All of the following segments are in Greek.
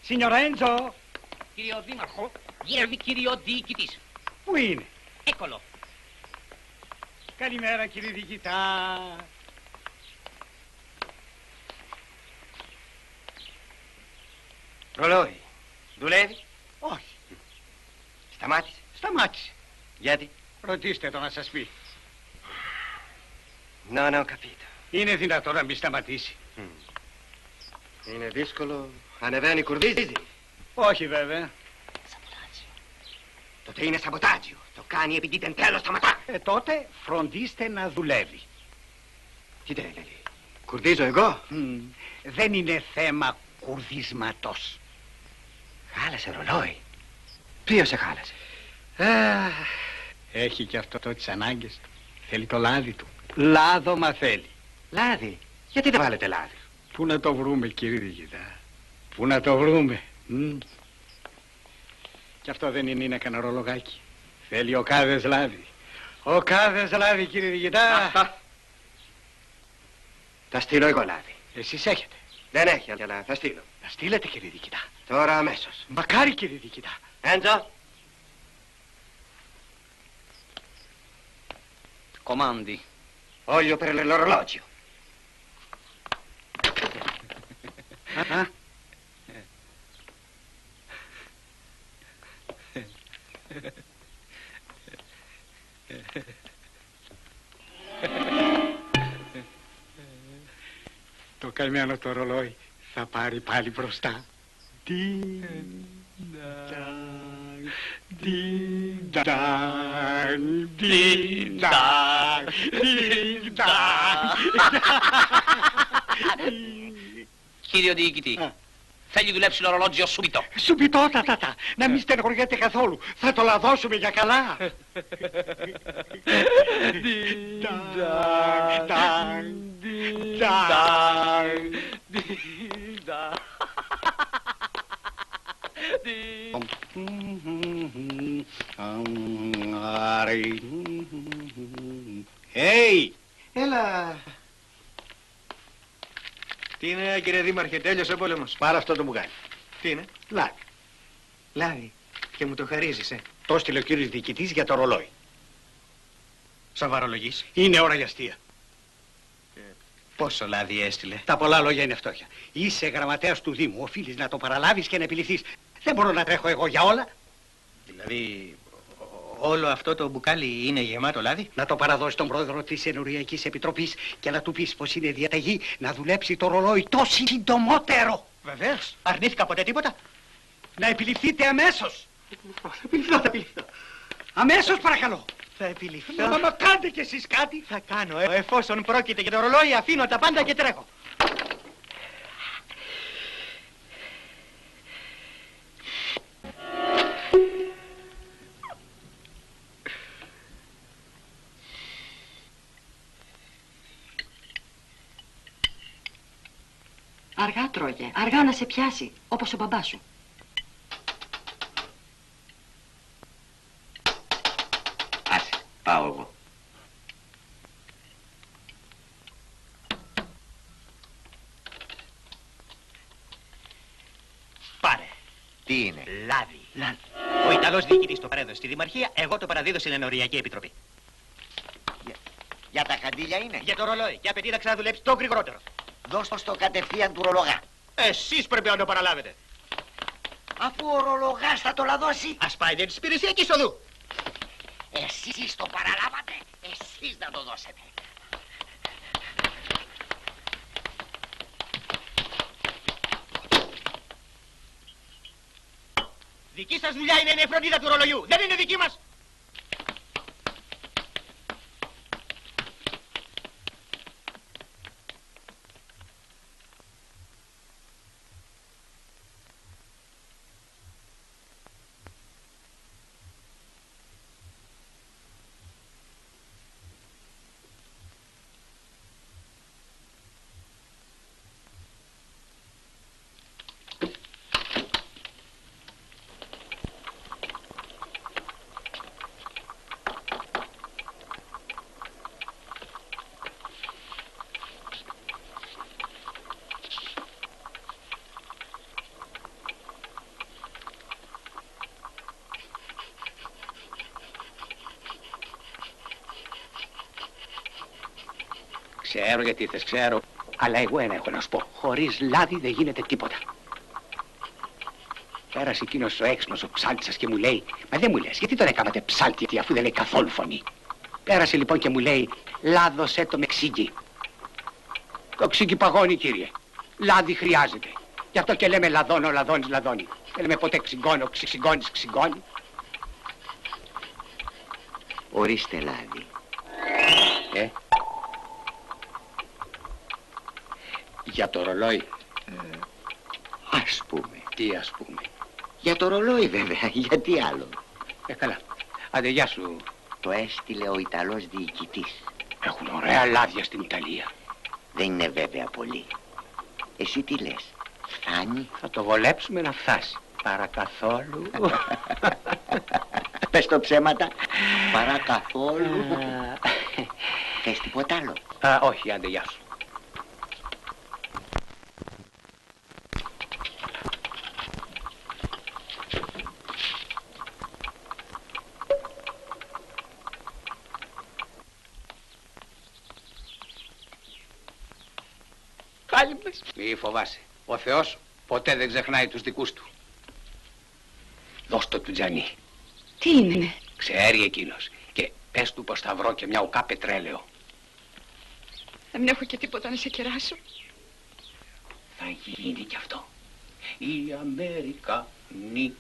Signor Enzo! Κύριο Δήμαρχο, γέρδι κύριο διοικητής. Πού είναι? Έκολο. Καλημέρα κύριε διοικητά. Ρολόι. Δουλεύει? Όχι. Σταμάτησε. Σταμάτησε. Γιατί? Ρωτήστε το να σας πει. Non ho capito. Είναι δυνατόν να μην σταματήσει? Είναι δύσκολο. Ανεβαίνει, κουρδίζει. Όχι βέβαια. Τότε είναι σαμποτάζιο. Το κάνει επειδή δεν θέλω σταματά. Τότε φροντίστε να δουλεύει. Τι δεν έλεγε? Κουρδίζω εγώ? Δεν είναι θέμα κουρδίσματος. Χάλασε ρολόι. Ποιος σε χάλασε? Έχει και αυτό τις ανάγκες του. Θέλει το λάδι του. Λάδωμα θέλει. Λάδι. Γιατί δεν βάλετε λάδι? Πού να το βρούμε κύριε διοικητά? Πού να το βρούμε? Και αυτό δεν είναι κανένα ρολογάκι. Θέλει ο κάδες λάδι. Ο κάδες λάδι κύριε διοικητά. Αυτά. Θα στείλω εγώ λάδι. Εσείς έχετε. Δεν έχει, αλλά θα στείλω. Να στείλετε κύριε διοικητά. Τώρα αμέσως. Μακάρι κύριε διοικητά. Έντζο. Comandi. Olio per l'orologio. Το καημένο το ρολόι θα πάρει πάλι μπροστά. Τιν, νταν, τιν, νταν, τιν, νταν, τιν, νταν. Κύριο διοικητή, θέλει δουλέψει το ορολόγιο σубιτό. Σουμπιτότατα, να μην στενοχωριέται καθόλου. Θα το λαδώσουμε για καλά. Τιν, νταν, νταν, τιν, νταν, τιν, νταν. Hey! Έλα. Τι είναι κύριε Δήμαρχε, τέλειωσε ο πόλεμος? Πάρε αυτό το μπουκάλι. Τι είναι? Λάδι. Λάδι. Και μου το χαρίζεις, Το έστειλε ο κύριος διοικητής για το ρολόι. Σοβαρολογείς? Είναι ώρα για αστεία. Πόσο λάδι έστειλε? Τα πολλά λόγια είναι φτώχεια. Είσαι γραμματέας του Δήμου. Οφείλεις να το παραλάβεις και να επιληθείς. Δεν μπορώ να τρέχω εγώ για όλα. Δηλαδή, όλο αυτό το μπουκάλι είναι γεμάτο λάδι? Να το παραδώσει τον πρόεδρο της Ενοριακής Επιτροπής και να του πεις πως είναι διαταγή να δουλέψει το ρολόι το συντομότερο. Βεβαίως. Αρνήθηκα ποτέ τίποτα. Να επιληφθείτε αμέσως. Θα επιληφθώ. Αμέσως παρακαλώ. Θα επιληφθώ. Μα κάντε κι εσείς κάτι. Θα κάνω, εφόσον πρόκειται για το ρολόι, αφήνω τα πάντα και τρέχω. Αργά τρώγε, αργά να σε πιάσει, όπως ο μπαμπάς σου. Άσε, πάω εγώ. Πάρε. Τι είναι? Λάδι. Ο Ιταλός διοικητής το παρέδωσε στη Δημαρχία, εγώ το παραδίδω στην Ενοριακή Επιτροπή. Για τα καντήλια είναι. Για το ρολόι και απαιτεί να ξαναδουλέψει το γρηγορότερο. Δώσ' το στο κατευθείαν του ρολογά. Εσείς πρέπει να το παραλάβετε. Αφού ο ρολογάς θα το λαδώσει. Ας πάει για της υπηρεσιακής οδού. Εσείς το παραλάβατε. Εσείς να το δώσετε. Δική σας δουλειά είναι η φροντίδα του ρολογιού. Δεν είναι δική μας. Ξέρω γιατί ήρθες, ξέρω. Αλλά εγώ ένα έχω να σου πω. Χωρίς λάδι δεν γίνεται τίποτα. Πέρασε εκείνος ο έξυπνος ο ψάλτης και μου λέει, μα δεν μου λες, γιατί τον έκανατε ψάλτη αφού δεν λέει καθόλου φωνή. Πέρασε λοιπόν και μου λέει, λάδωσέ το με ξύγκι. Το ξύγκι παγώνει, κύριε. Λάδι χρειάζεται. Γι' αυτό και λέμε λαδώνω, λαδώνεις, λαδώνει. Δεν λέμε ποτέ ξυγκώνω, ξυγκώνεις, ξυγκώνει. Ορίστε λάδι. Για το ρολόι. Ας πούμε. Τι ας πούμε. Για το ρολόι βέβαια, γιατί άλλο. Καλά. Άντε, γεια σου. Το έστειλε ο Ιταλός διοικητής. Έχουν ωραία λάδια στην Ιταλία. Δεν είναι βέβαια πολύ. Εσύ τι λες, φτάνει? Θα το βολέψουμε να φτάσει. Παρακαθόλου. Πες το ψέματα. Παρακαθόλου. Θες τίποτα άλλο? Όχι, άντε, γεια σου. Μη φοβάσαι. Ο Θεός ποτέ δεν ξεχνάει τους δικούς του. Δώσ' το του Τζανί. Τι είναι? Ξέρει εκείνος. Και πες του πως θα βρω και μια ουκά πετρέλαιο. Δεν έχω και τίποτα να σε κεράσω. Θα γίνει κι αυτό. Η Αμερικανή.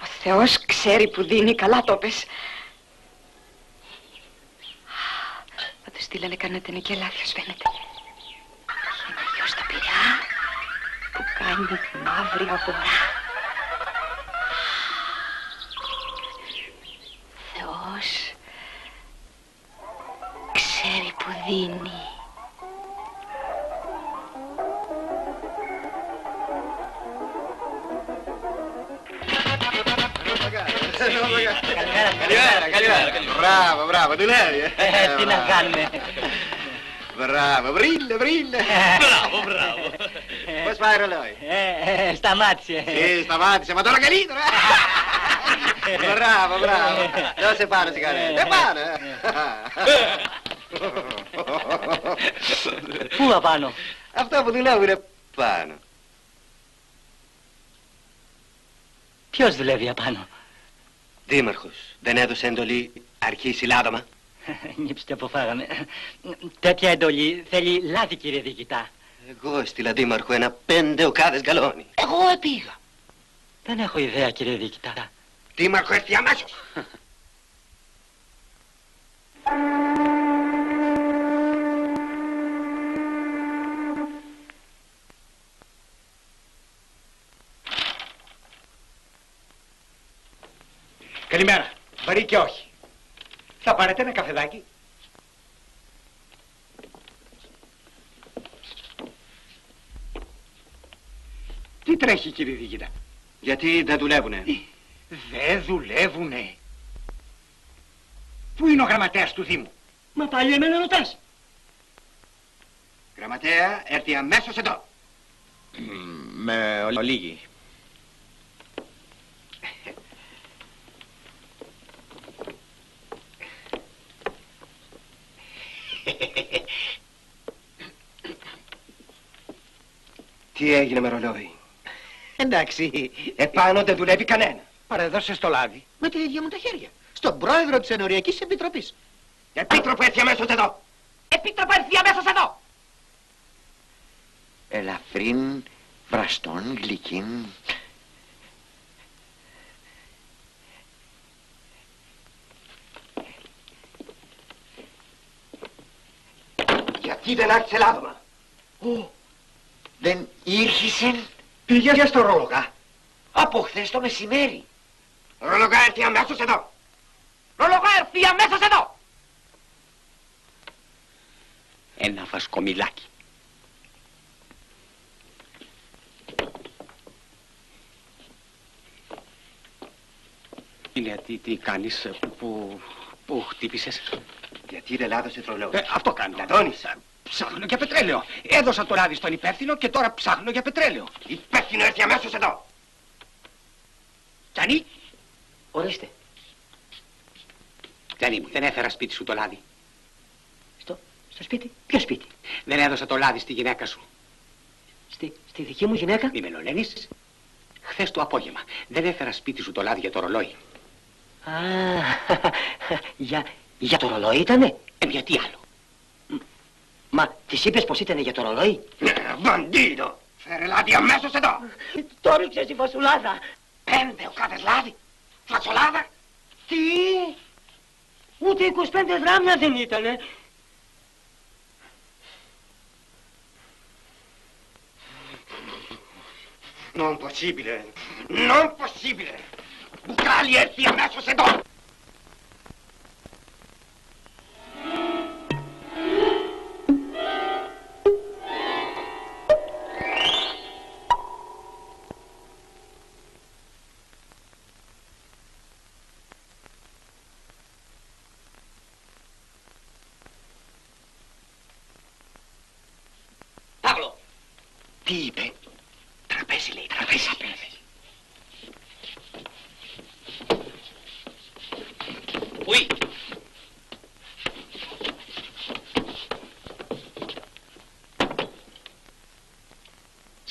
Ο Θεός ξέρει που δίνει, καλά το πες. Θα του στείλανε κανένα τενεκελάδιος, φαίνεται. Ένα γιο στα Πειραιά που κάνει μαύρη αγορά. Θεός ξέρει που δίνει. Καλημέρα. Μπράβο, δουλεύει. Τι να κάνουμε. Μπράβο, βρήλε. Μπράβο. Πώς πάει ρολόι? Σταμάτησε. Σταμάτησε, μα τώρα καλύτερα. Μπράβο. Δώσε πάνω σιγαρέτα. Πάνω. Πού απάνω? Αυτό που δουλεύουν είναι πάνω. Ποιος δουλεύει απάνω? Δήμαρχος, δεν έδωσε εντολή αρχίσει λάδωμα? Νύψτε που φάγαμε. Τέτοια εντολή θέλει λάδι, κύριε διοικητά. Εγώ έστειλα δήμαρχο ένα 5 οκάδες γκαλόνι. Εγώ επήγα. Δεν έχω ιδέα, κύριε διοικητά. Δήμαρχο, έρθει αμέσως. Καλημέρα. Βαρύ και όχι. Θα πάρετε ένα καφεδάκι? Τι τρέχει, κύριε διοικητά? Γιατί δεν δουλεύουνε? Δεν δουλεύουνε. Πού είναι ο γραμματέας του Δήμου? Μα πάλι εμένα ρωτάς. Γραμματέα, έρθει αμέσως εδώ. Με ολίγη. Τι έγινε με ρολόι? Εντάξει, επάνω δεν δουλεύει κανένα. Παρεδώσε στο λάδι. Με τα ίδια μου τα χέρια. Στον πρόεδρο της Ενοριακής Επιτροπής. Επίτροπο, έρθει αμέσως εδώ. Επίτροπο, έρθει αμέσως εδώ. Ελαφρύν, βραστόν, γλυκύν. Γιατί δεν άρχισε λάδωμα? Δεν ήρχισεν Πήγε στο ρολογά. από χθες το μεσημέρι. Ρολογά, έρθει αμέσως εδώ. Ρολογά, έρθει αμέσως εδώ. Ένα βασκομιλάκι. Είναι τι κάνεις, που χτύπησες? Γιατί δεν λάδωσε το ρολόι? Αυτό κάνω. Λαδώνεις. Ψάχνω για πετρέλαιο. Έδωσα το λάδι στον υπεύθυνο και τώρα ψάχνω για πετρέλαιο. Υπεύθυνο, έρθει αμέσως εδώ. Τζανί, Ορίστε. Τζανί μου, δεν έφερα σπίτι σου το λάδι. Στο Στο σπίτι? Ποιο σπίτι? Δεν έδωσα το λάδι στη γυναίκα σου. Στη δική μου γυναίκα? Μη με λολένεις. Χθες το απόγευμα δεν έφερα σπίτι σου το λάδι για το ρολόι. Α, για το ρολόι ήτανε? Γιατί άλλο. Μα της είπες πως ήταν για το ρολόι? Μπαντίδο! Φέρε λάδι αμέσως εδώ! Το ρίξες η φασουλάδα. 5 οκάδες λάδι! Φασολάδα! Τι? Ούτε 25 γράμμια δεν ήτανε. Non possibile! Non possibile! Μπουκάλι, έρθει αμέσως εδώ! Παύλο! Τι είπε. Τραπέζι λέει, τραπέζι. Πού?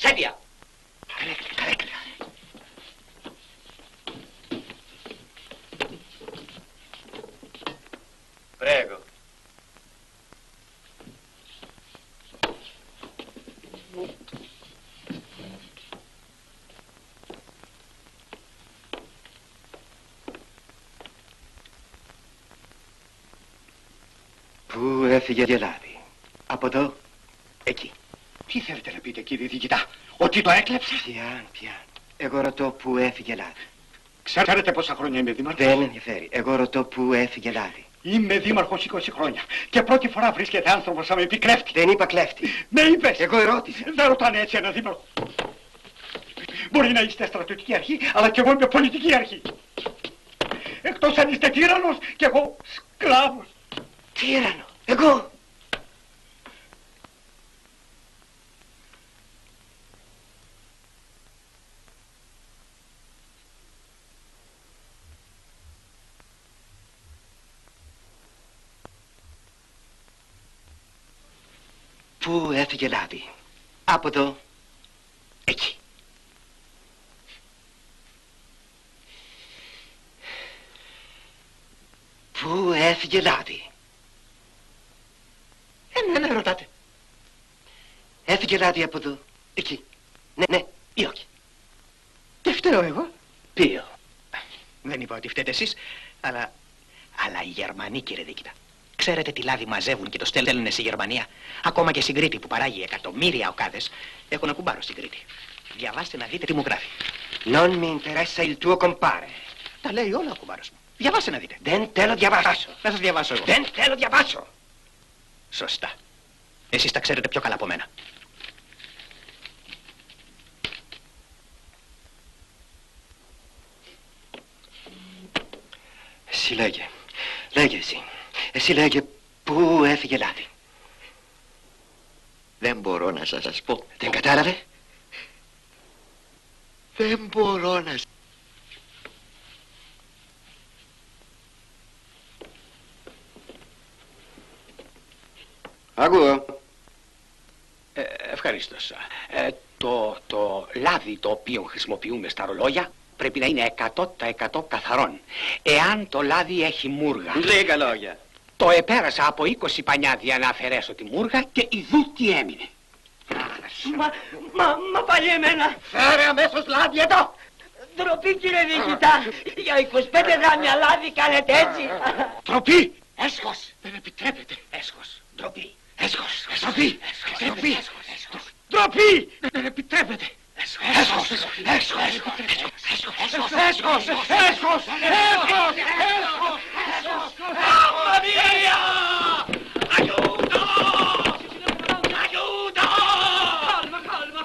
Sedia! Carecchia. Prego. Πού έφυγε η λάδι? Από εδώ? Εκεί. Τι θέλετε να πείτε, κύριε διοικητά, ότι το έκλεψε? Πιάν. Εγώ ρωτώ πού έφυγε λάδι. Ξέρετε πόσα χρόνια είμαι δήμαρχος? Δεν με ενδιαφέρει. Εγώ ρωτώ πού έφυγε λάδι. Είμαι δήμαρχος 20 χρόνια και πρώτη φορά βρίσκεται άνθρωπος να με πει κλέφτη. Δεν είπα κλέφτη. Με είπες. Εγώ ερώτησα. Δεν ρωτάνε έτσι ένα δήμαρχο. Μπορεί να είστε στρατιωτική αρχή, αλλά και εγώ είμαι πολιτική αρχή. Εκτός αν είστε τύραννος και εγώ σκλάβος. Τύραννο. Εγώ. Πού έφυγε λάδι? Από εδώ. Εκεί. Πού έφυγε λάδι? Ναι, ρωτάτε. Έφυγε λάδι από εδώ. Εκεί. Ναι ή όχι? Τι φταίω εγώ? Ποιο? Δεν είπα ότι φταίτε εσείς, αλλά οι Γερμανοί, κύριε Δίκητα. Ξέρετε τι λάδι μαζεύουν και το στέλνουν στη Γερμανία? Ακόμα και στην Κρήτη που παράγει εκατομμύρια οκάδες, έχουν ένα κουμπάρο στην Κρήτη. Διαβάστε να δείτε τι μου γράφει. Non mi interessa il tuo compare. Τα λέει όλα ο κουμπάρος μου. Διαβάστε να δείτε. Δεν θέλω διαβάσω. Να σας διαβάσω εγώ. Δεν θέλω διαβάσω. Σωστά. Εσείς τα ξέρετε πιο καλά από μένα. Εσύ λέγε. Λέγε εσύ. Εσύ λέγε πού έφυγε λάδι. Δεν μπορώ να σας πω. Δεν κατάλαβε? Δεν μπορώ να... Ακούω. Ευχαρίστως. Το λάδι το οποίο χρησιμοποιούμε στα ρολόγια πρέπει να είναι 100% καθαρόν. Εάν το λάδι έχει μούργα... Λίγα λόγια. Το επέρασα από 20 πανιάδια να αφαιρέσω τη μούργα και ειδού τι έμεινε. Μα πάλι εμένα. Φέρε αμέσως λάδι εδώ. Ντροπή, κύριε Διοικητά. Για 25 γράμμια λάδι κάνετε έτσι. Τροπή. Έσχος. Δεν επιτρέπεται. Έσχος. Ντροπή. Έσχος. Ντροπή. Ντροπή. Ντροπή. Δεν επιτρέπεται. Έσχος. Έσχος. Έσχος. Έσχος. Έσχος. Mamma mia! Aiuto! Aiuto! Calma, calma.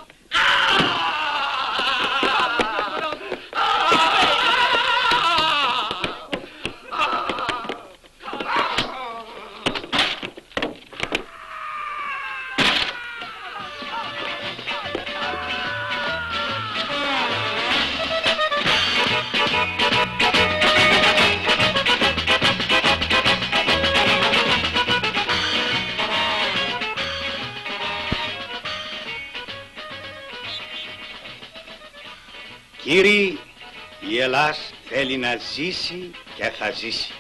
Κύριοι, η Ελλάς θέλει να ζήσει και θα ζήσει.